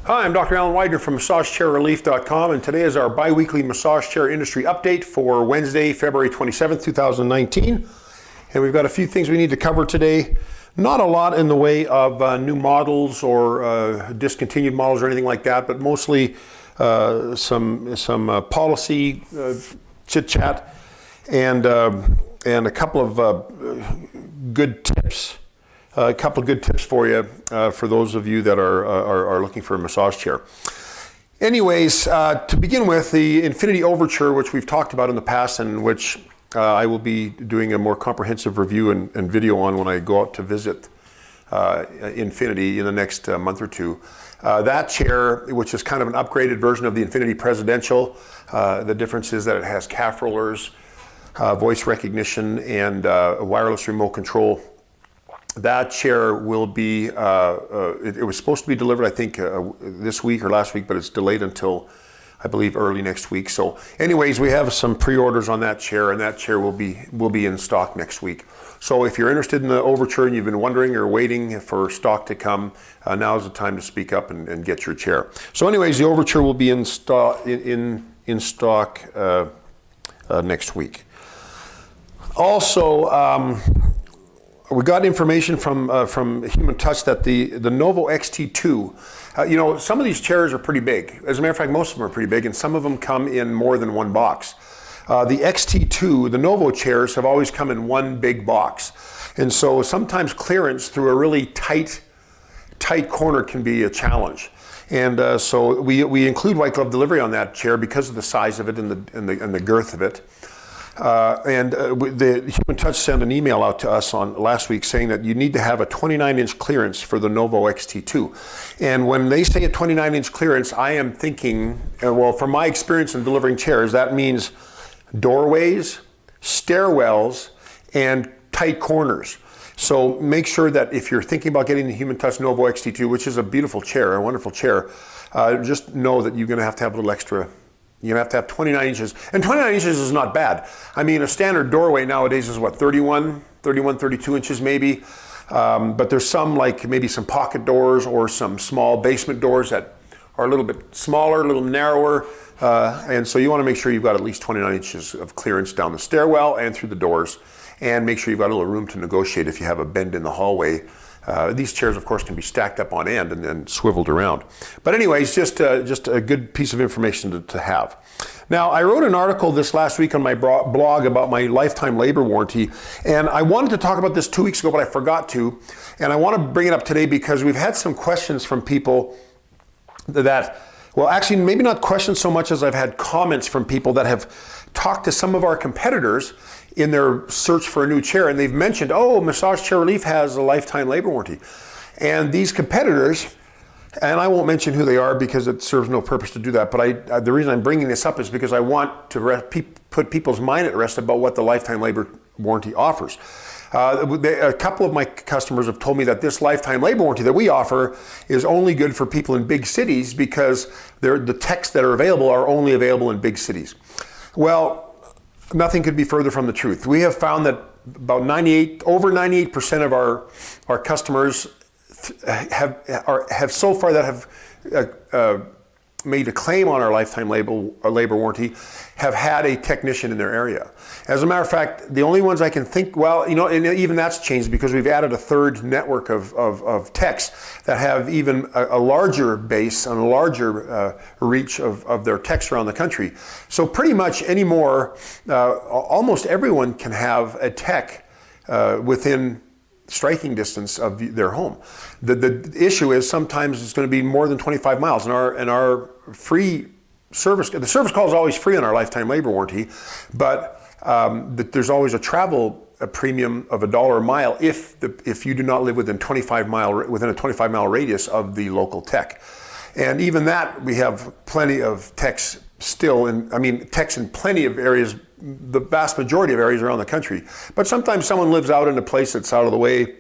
Hi, I'm Dr. Alan Widener from MassageChairRelief.com, and today is our bi-weekly massage chair industry update for Wednesday, February 27th, 2019. And we've got a few things we need to cover today. Not a lot in the way of new models or discontinued models or anything like that, but mostly some policy chit-chat and a couple of good tips. A couple of good tips for you, for those of you that are looking for a massage chair. Anyways, to begin with, the Infinity Overture, which we've talked about in the past and which I will be doing a more comprehensive review and video on when I go out to visit Infinity in the next month or two. That chair, which is kind of an upgraded version of the Infinity Presidential, the difference is that it has calf rollers, voice recognition, and a wireless remote control. That chair will be, it was supposed to be delivered, I think, this week or last week, but it's delayed until, I believe, early next week. So anyways, we have some pre-orders on that chair, and that chair will be in stock next week. So if you're interested in the Overture and you've been wondering or waiting for stock to come, now is the time to speak up and get your chair. So anyways, the Overture will be in stock, next week. Also, we got information from Human Touch that the Novo XT2, you know, some of these chairs are pretty big. As a matter of fact, most of them are pretty big, and some of them come in more than one box. The XT2, the Novo chairs, have always come in one big box. And so sometimes clearance through a really tight corner can be a challenge. And so we include white glove delivery on that chair because of the size of it and the girth of it. The Human Touch sent an email out to us on last week saying that you need to have a 29-inch clearance for the Novo XT2. And when they say a 29-inch clearance, I am thinking, well, from my experience in delivering chairs, that means doorways, stairwells, and tight corners. So make sure that if you're thinking about getting the Human Touch Novo XT2, which is a beautiful chair, a wonderful chair, just know that you're going to have a little extra. You're going to have 29 inches. And 29 inches is not bad. I mean, a standard doorway nowadays is what, 32 inches maybe. But there's some, like maybe some pocket doors or some small basement doors that are a little bit smaller, a little narrower. And so you want to make sure you've got at least 29 inches of clearance down the stairwell and through the doors. And make sure you've got a little room to negotiate if you have a bend in the hallway. These chairs, of course, can be stacked up on end and then swiveled around. But anyways, just a good piece of information to have. Now, I wrote an article this last week on my blog about my lifetime labor warranty, and I wanted to talk about this 2 weeks ago, but I forgot to. And I want to bring it up today because we've had some questions from people that, well, actually, maybe not questions so much as I've had comments from people that have talked to some of our competitors in their search for a new chair, and they've mentioned, oh, Massage Chair Relief has a lifetime labor warranty. And these competitors, and I won't mention who they are because it serves no purpose to do that, but the reason I'm bringing this up is because I want to put people's mind at rest about what the lifetime labor warranty offers. A couple of my customers have told me that this lifetime labor warranty that we offer is only good for people in big cities because the techs that are available are only available in big cities. Well, nothing could be further from the truth. We have found that about over 98% of our customers have so far that have made a claim on our lifetime labor warranty have had a technician in their area. As a matter of fact, the only ones I can think, well, you know, and even that's changed because we've added a third network of techs that have even a larger base and a larger reach of their techs around the country. So pretty much anymore, almost everyone can have a tech within striking distance of their home. The issue is sometimes it's going to be more than 25 miles, and our free service, the service call is always free on our lifetime labor warranty, but there's always a premium of $1 a mile if you do not live within a 25 mile radius of the local tech. And even that, we have plenty of techs still, techs in plenty of areas, the vast majority of areas around the country. But sometimes someone lives out in a place that's out of the way,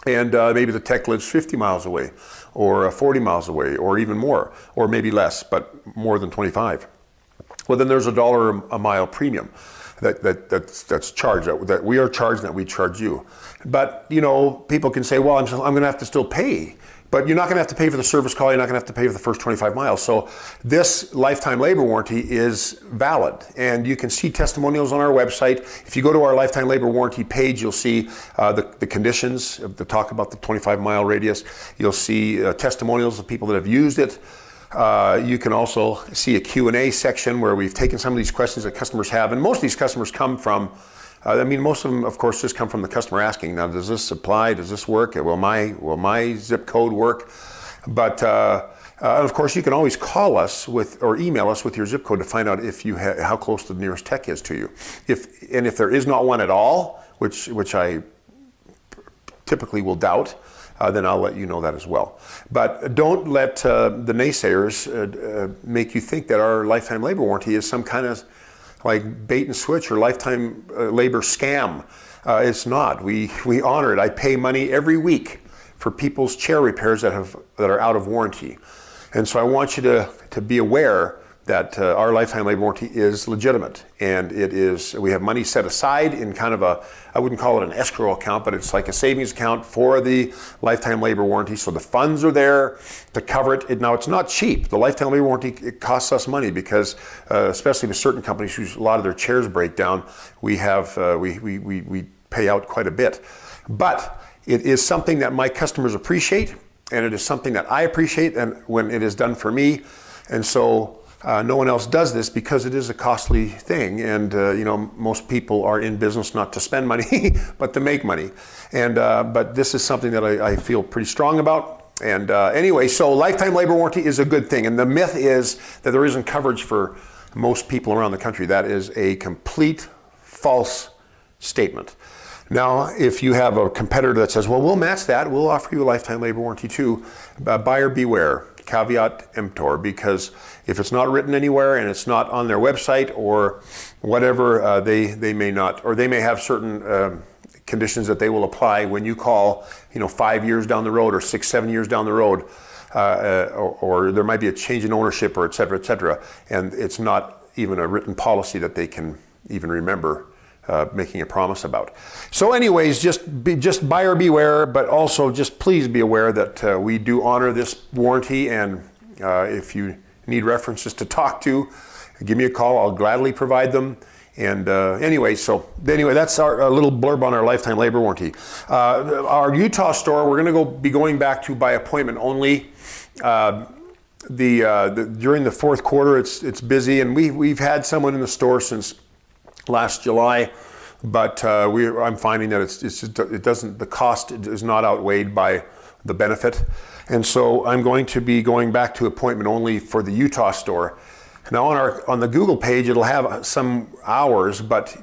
and maybe the tech lives 50 miles away, or 40 miles away, or even more, or maybe less, but more than 25. Well, then there's $1 a mile premium that's charged, that we are charged, that we charge you. But, you know, people can say, well, I'm going to have to still pay but you're not going to have to pay for the service call. You're not going to have to pay for the first 25 miles. So this lifetime labor warranty is valid, and you can see testimonials on our website. If you go to our lifetime labor warranty page, you'll see the conditions of the talk about the 25-mile radius. You'll see testimonials of people that have used it. You can also see a Q&A section where we've taken some of these questions that customers have, and most of these customers come from most of them, of course, just come from the customer asking, now, does this apply? Does this work? Will my zip code work? But of course, you can always call us or email us with your zip code to find out if how close the nearest tech is to you. If there is not one at all, which I typically will doubt, then I'll let you know that as well. But don't let the naysayers make you think that our lifetime labor warranty is some kind of like bait and switch or lifetime labor scam. It's not. We honor it. I pay money every week for people's chair repairs that are out of warranty. And so I want you to be aware that our lifetime labor warranty is legitimate, and we have money set aside in kind of I wouldn't call it an escrow account, but it's like a savings account for the lifetime labor warranty. So the funds are there to cover it. Now, it's not cheap. The lifetime labor warranty, it costs us money because, especially with certain companies whose a lot of their chairs break down, we pay out quite a bit. But it is something that my customers appreciate, and it is something that I appreciate, and when it is done for me. And so no one else does this because it is a costly thing, and most people are in business not to spend money, but to make money. And but this is something that I feel pretty strong about. And anyway, so lifetime labor warranty is a good thing, and the myth is that there isn't coverage for most people around the country. That is a complete false statement. Now, if you have a competitor that says, well, we'll match that, we'll offer you a lifetime labor warranty too, buyer beware, caveat emptor, because if it's not written anywhere and it's not on their website or whatever, they may not, or they may have certain conditions that they will apply when you call, 5 years down the road or 6, 7 years down the road, or there might be a change in ownership or et cetera, and it's not even a written policy that they can even remember making a promise about. So anyways, just buyer beware, but also just please be aware that we do honor this warranty, and if you need references to talk to, give me a call. I'll gladly provide them. And anyway, that's our little blurb on our lifetime labor warranty. Our Utah store, we're going to be going back to by appointment only. During the fourth quarter, it's busy, and we've had someone in the store since last July, but I'm finding that the cost is not outweighed by the benefit, and so I'm going to be going back to appointment only for the Utah store. Now on the Google page, it'll have some hours, but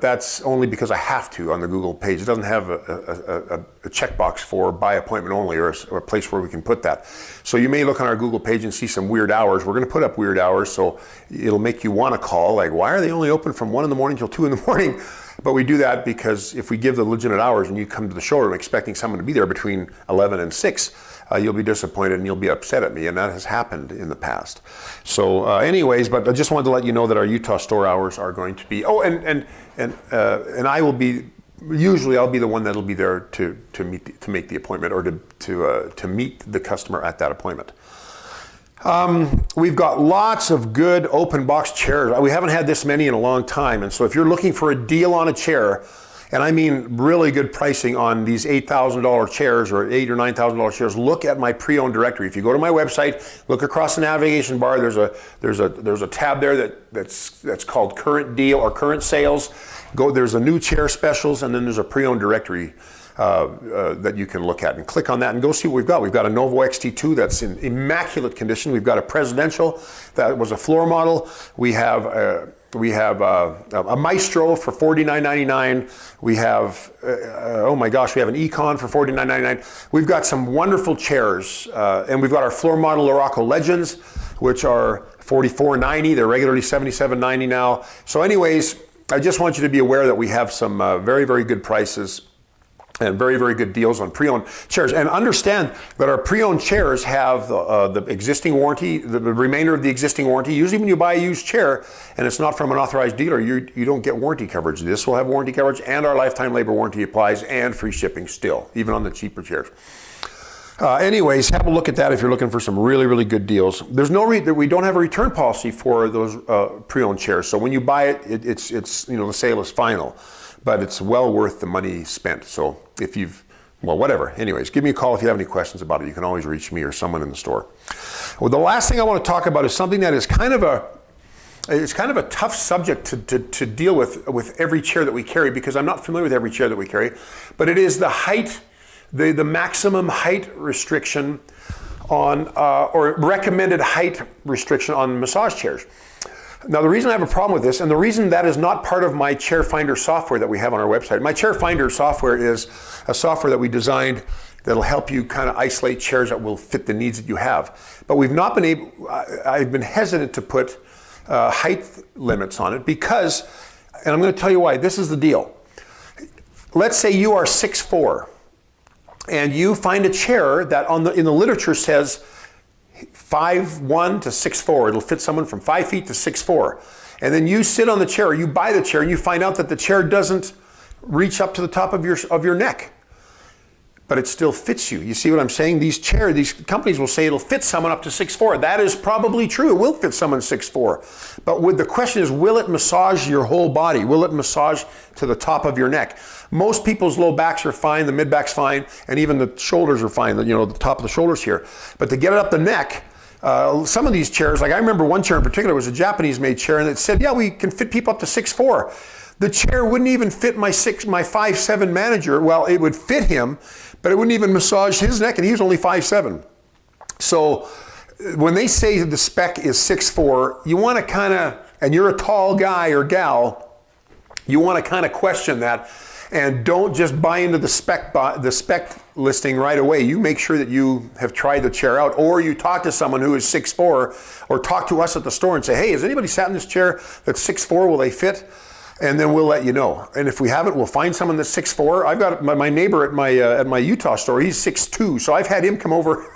that's only because I have to on the Google page. It doesn't have a checkbox for by appointment only or a place where we can put that. So you may look on our Google page and see some weird hours. We're going to put up weird hours, so it'll make you want to call, like, why are they only open from 1 in the morning till 2 in the morning? But we do that because if we give the legitimate hours and you come to the showroom expecting someone to be there between 11 and 6, you'll be disappointed and you'll be upset at me, and that has happened in the past. So anyways, but I just wanted to let you know that our Utah store hours are going to be, and I will be, usually I'll be the one that'll be there to make the appointment, or to meet the customer at that appointment. We've got lots of good open box chairs. We haven't had this many in a long time, and so if you're looking for a deal on a chair, and I mean really good pricing on these $8,000 chairs or $8,000 or $9,000 chairs, look at my pre-owned directory. If you go to my website, look across the navigation bar. There's a tab there that's called Current Deal or Current Sales. There's a new chair specials, and then there's a pre-owned directory that you can look at, and click on that and go see what we've got. We've got a Novo XT2 that's in immaculate condition. We've got a Presidential that was a floor model. We have a Maestro for $49.99. We have, oh my gosh, we have an Econ for $49.99. We've got some wonderful chairs, and we've got our floor model Luraco Legends, which are $44.90. They're regularly $77.90 now. So anyways, I just want you to be aware that we have some very, very good prices And very, very good deals on pre-owned chairs. And understand that our pre-owned chairs have the existing warranty, the remainder of the existing warranty. Usually when you buy a used chair and it's not from an authorized dealer, you don't get warranty coverage. This will have warranty coverage, and our lifetime labor warranty applies, and free shipping still, even on the cheaper chairs. Anyways, have a look at that if you're looking for some really, really good deals. There's no reason we don't have a return policy for those pre-owned chairs. So when you buy it, it's the sale is final. But it's well worth the money spent. So if whatever. Anyways, give me a call if you have any questions about it. You can always reach me or someone in the store. Well, the last thing I want to talk about is something that is kind of a tough subject to deal with every chair that we carry, because I'm not familiar with every chair that we carry, but it is the height, the maximum height restriction on, or recommended height restriction on massage chairs. Now, the reason I have a problem with this, and the reason that is not part of my Chair Finder software that we have on our website. My Chair Finder software is a software that we designed that'll help you kind of isolate chairs that will fit the needs that you have. But we've not been able, I've been hesitant to put height limits on it because, and I'm going to tell you why, this is the deal. Let's say you are 6'4", and you find a chair that in the literature says 5'1" to 6'4". It'll fit someone from 5 feet to 6'4". And then you sit on the chair, or you buy the chair, and you find out that the chair doesn't reach up to the top of your neck, but it still fits you. You see what I'm saying? These companies will say it'll fit someone up to 6'4". That is probably true. It will fit someone 6'4". But the question is, will it massage your whole body? Will it massage to the top of your neck? Most people's low backs are fine, the mid back's fine, and even the shoulders are fine, the top of the shoulders here. But to get it up the neck, some of these chairs, like I remember one chair in particular was a Japanese made chair, and it said, yeah, we can fit people up to 6'4". The chair wouldn't even fit my 5'7" manager. Well, it would fit him, but it wouldn't even massage his neck, and he was only 5'7". So when they say the spec is 6'4", you want to kind of, and you're a tall guy or gal, you want to kind of question that. And don't just buy into the spec listing right away. You make sure that you have tried the chair out, or you talk to someone who is 6'4", or talk to us at the store and say, hey, has anybody sat in this chair that's 6'4"? Will they fit? And then we'll let you know. And if we haven't, we'll find someone that's 6'4". I've got my neighbor at my Utah store. He's 6'2", so I've had him come over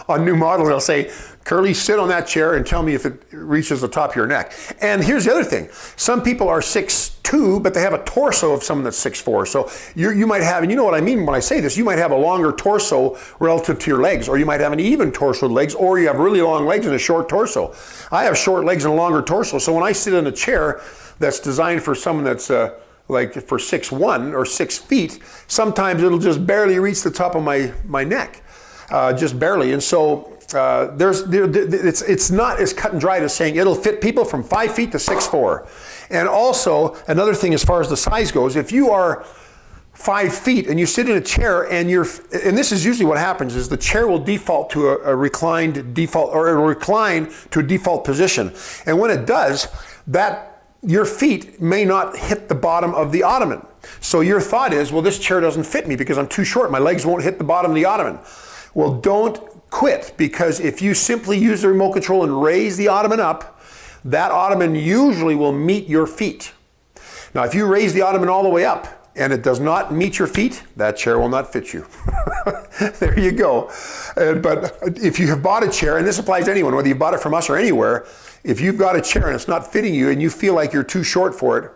on new model, and I'll say, Curly, sit on that chair and tell me if it reaches the top of your neck. And here's the other thing. Some people are 6'2", but they have a torso of someone that's 6'4". So you might have, and you know what I mean when I say this, you might have a longer torso relative to your legs, or you might have an even torso legs, or you have really long legs and a short torso. I have short legs and a longer torso, so when I sit in a chair that's designed for someone that's like for 6'1" or 6 feet, sometimes it'll just barely reach the top of my neck, just barely. And so it's not as cut and dried as saying it'll fit people from 5 feet to 6'4". And also another thing, as far as the size goes, if you are 5 feet and you sit in a chair and and this is usually what happens, is the chair will default to a reclined default, or it'll recline to a default position. And when it does, your feet may not hit the bottom of the ottoman. So your thought is, well, this chair doesn't fit me because I'm too short. My legs won't hit the bottom of the ottoman. Well, don't quit, because if you simply use the remote control and raise the ottoman up, that ottoman usually will meet your feet. Now, if you raise the ottoman all the way up and it does not meet your feet, that chair will not fit you. There you go. But if you have bought a chair, and this applies to anyone, whether you bought it from us or anywhere, if you've got a chair and it's not fitting you and you feel like you're too short for it,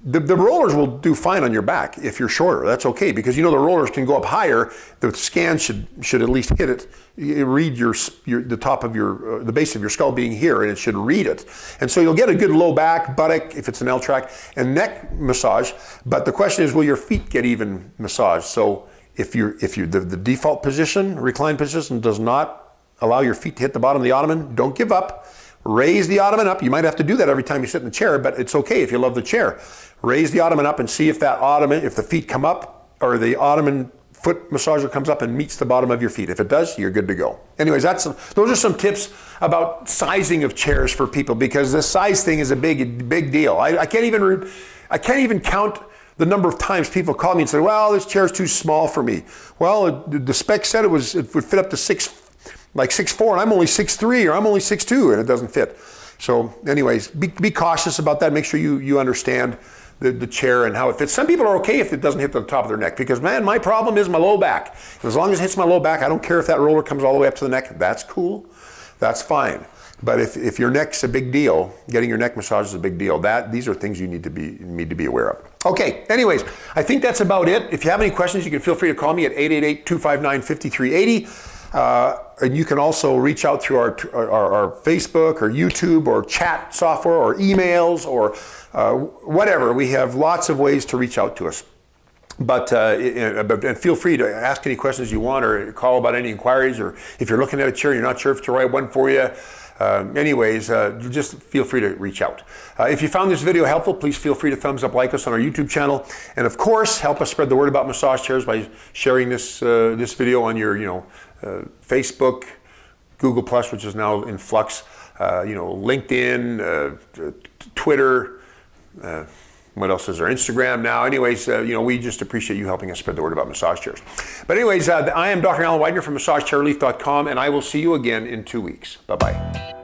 the rollers will do fine on your back if you're shorter. That's okay, because the rollers can go up higher. The scan should at least hit it, read the top of the base of your skull being here, and it should read it. And so you'll get a good low back, buttock, if it's an L-track, and neck massage. But the question is, will your feet get even massaged? So if the default position, reclined position, does not allow your feet to hit the bottom of the ottoman, don't give up. Raise the ottoman up. You might have to do that every time you sit in the chair, but it's okay if you love the chair. Raise the ottoman up and see if if the feet come up, or the ottoman foot massager comes up and meets the bottom of your feet. If it does, you're good to go. Anyways, those are some tips about sizing of chairs for people, because the size thing is a big deal. I can't even count the number of times people call me and say, well, this chair's too small for me. Well, the spec said it would fit up to 6'4", and I'm only 6'3", or I'm only 6'2", and it doesn't fit. So anyways, be cautious about that. Make sure you understand the chair and how it fits. Some people are okay if it doesn't hit the top of their neck because, man, my problem is my low back. As long as it hits my low back, I don't care if that roller comes all the way up to the neck. That's cool. That's fine. But if your neck's a big deal, getting your neck massage is a big deal. These are things you need to be aware of. Okay, anyways, I think that's about it. If you have any questions, you can feel free to call me at 888-259-5380. And you can also reach out through our Facebook or YouTube or chat software or emails or whatever. We have lots of ways to reach out to us. But and feel free to ask any questions you want or call about any inquiries, or if you're looking at a chair and you're not sure if it's the right one for you. Just feel free to reach out. If you found this video helpful, please feel free to thumbs up, like us on our YouTube channel, and of course, help us spread the word about massage chairs by sharing this video on your Facebook, Google Plus, which is now in flux, LinkedIn, Twitter. What else is there? Instagram now. Anyways, we just appreciate you helping us spread the word about massage chairs. But anyways, I am Dr. Alan Widener from MassageChairRelief.com, and I will see you again in 2 weeks. Bye-bye.